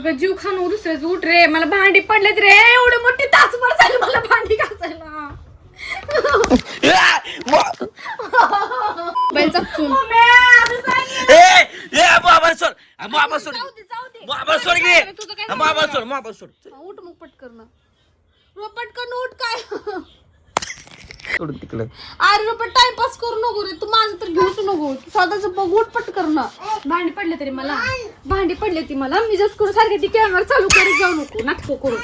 जीव खाऊन दुसऱ्याच उठ रे, मला भांडी पडलेत रे, एवढी मोठी तासभर झाली मला भांडी घासायला. उठ मग पटकन उठ काय तिकडं अरे रुपये टाइमपास करू नको रे, तू माझं तर घेऊच नको, तू स्वतःच बघ उठ पटकन. भांडी पडले तरी मला भांडी पडले ती मला, मी जस्ट करून सारखे ती कॅमेरा चालू करत जाऊ नको, नाटक करू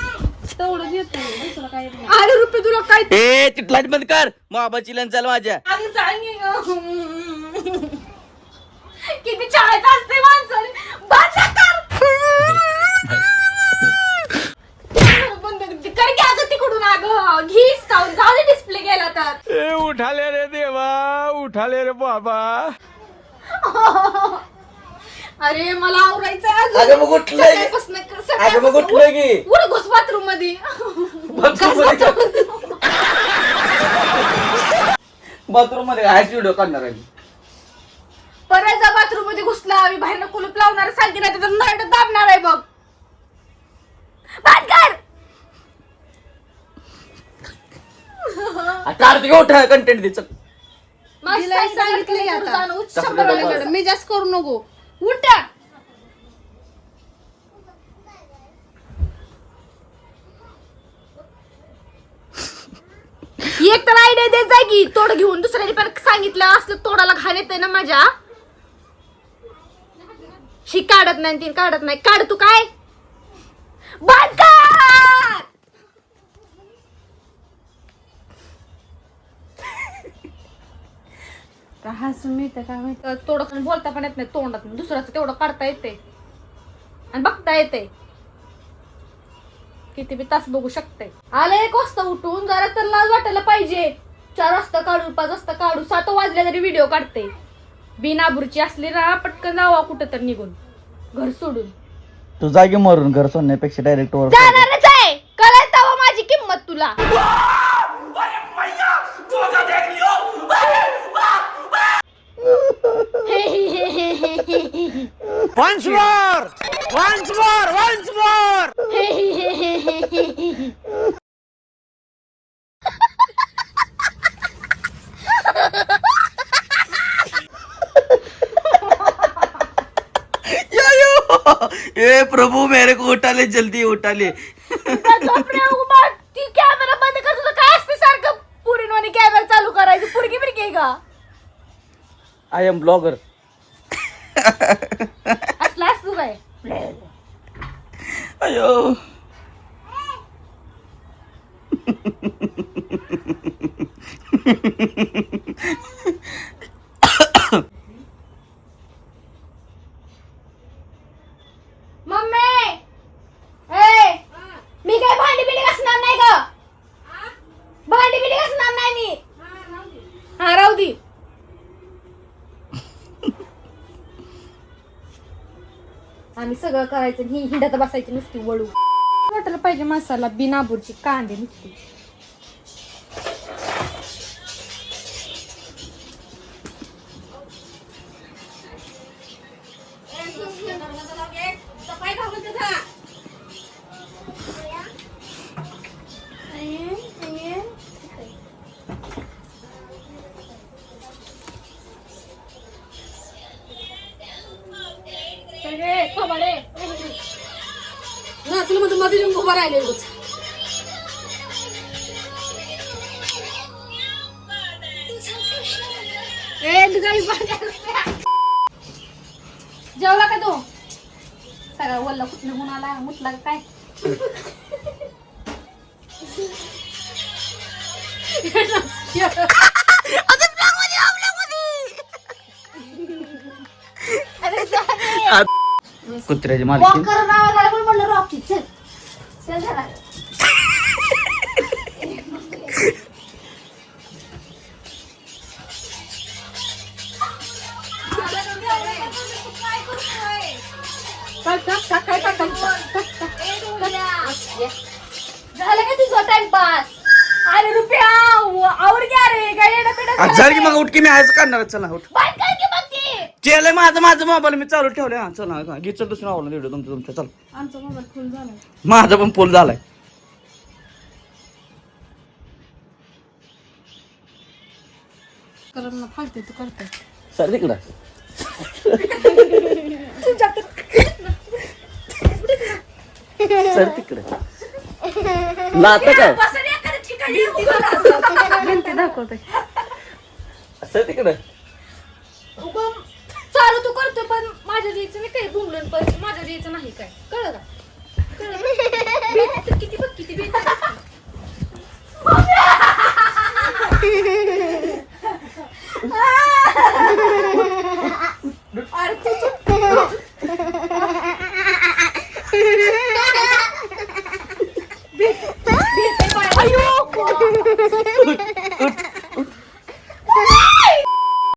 तेवढं घेत नाही दुसरं काय नाही. अरे रुपये तुला काय ए ती लाईट बंद कर, मोबाईलची लेन्स चाल माझ्या. आधी सांगे किती चाळायचं असते माणसाने, बंद कर की अगं तिकडून, अगं घीस खाऊन जाऊ दे, डिस्प्ले गेला तर. ए उठाले रे देवा, उठाले रे बाबा. अरे मला आवरायचं अजून. अगं मग उठलंय. अगं मग उठलंय की. उठ घुस बाथरूम मध्ये. बाथरूम मध्ये हायच व्हिडिओ काढणार आहे. परत जा बाथरूम मध्ये घुसला, आम्ही बाहेरनं कुलूप लावणार, सांगते नाही तर नरड दाबणार आहे बघ. बंद कर. कार्तिक उठा, कंटेंट दे चल. तिला सांगितलंय आता. मी जास्त करू नको उठ. एक तर आयडिया देत जाय की, तोड घेऊन दुसऱ्याने पण सांगितलं असलं तोडाला घाण येतंय ना माझ्या. शी काढत नाही, तीन काढत नाही, काढ तू काय. बंद कर. हसून मिळतं काय माहिती. तोडं बोलता पण येत नाही तोंडात, दुसऱ्याचं तेवढं काढता येते आणि बघता येते. किती बी तास बघू शकते. आलं 1 वाजता उठून, जरा तर लाज वाटायला पाहिजे. 4 वाजता काढू, 5 वाजता काढू, 7 वाजल्या तरी व्हिडिओ काढते. बिनाबुरची असली ना, पटकन जावा कुठं तर निघून, घर सोडून. तू जागी मरून घर सोडण्यापेक्षा डायरेक्ट वर जाणारच आहे, कळत तेव्हा माझी किंमत तुला. once more. ए प्रभु मेरे को उठा ले, जल्दी उठा ले. ती कॅमेरा बंद कर, तुझं काय असते सारखं पुरीनवानी कॅमेरा चालू करायचं, पुरगी बिरगी का आय एम ब्लॉगर. असला असतो काय. अयो मम्मी ए मी काय भांडी बिडी घासणार नाही ग, भांडी बिडी घासणार नाही मी. हा राहू दे. आम्ही सगळं करायचं, ही हिंडत बसायची नुसती वळू. वाटायला पाहिजे मसाला बिनाबुरची कांदे नुसती. नाचलं म्हणजे मध्ये येऊन उभा राहिले. जेवला का तू? सगळा वल्ला कुठला होऊन आला, मुतला का काय? कुत्र्याची मालकी. रॉकी चल चल जरा. झालं का तुझा टाइमपास? अरे रुपया आवर घ्या रे, काय येडा पेडा आज झाली की मग उठ की, मी आज काढणार. चला उठ. बंद कर की मग ती. केलंय माझा मोबाईल मी चालू ठेवले. हा चल हा घे चल दुसरं आवडलं व्हिडिओ तुमच्या चल. आमचा मोबाईल फुल झाला. माझा पण फुल झालाय. कारण ना फालतू तू करतोय. सर तिकडं सर तिकडे लात काय भिंती दाखवते. सर तिकडे चालू तू करतोय पण माझ्या द्यायचं नाही काही बुमलं पण माझ्या द्यायचं नाही काय कळलं का? कळलं का? किती बघ किती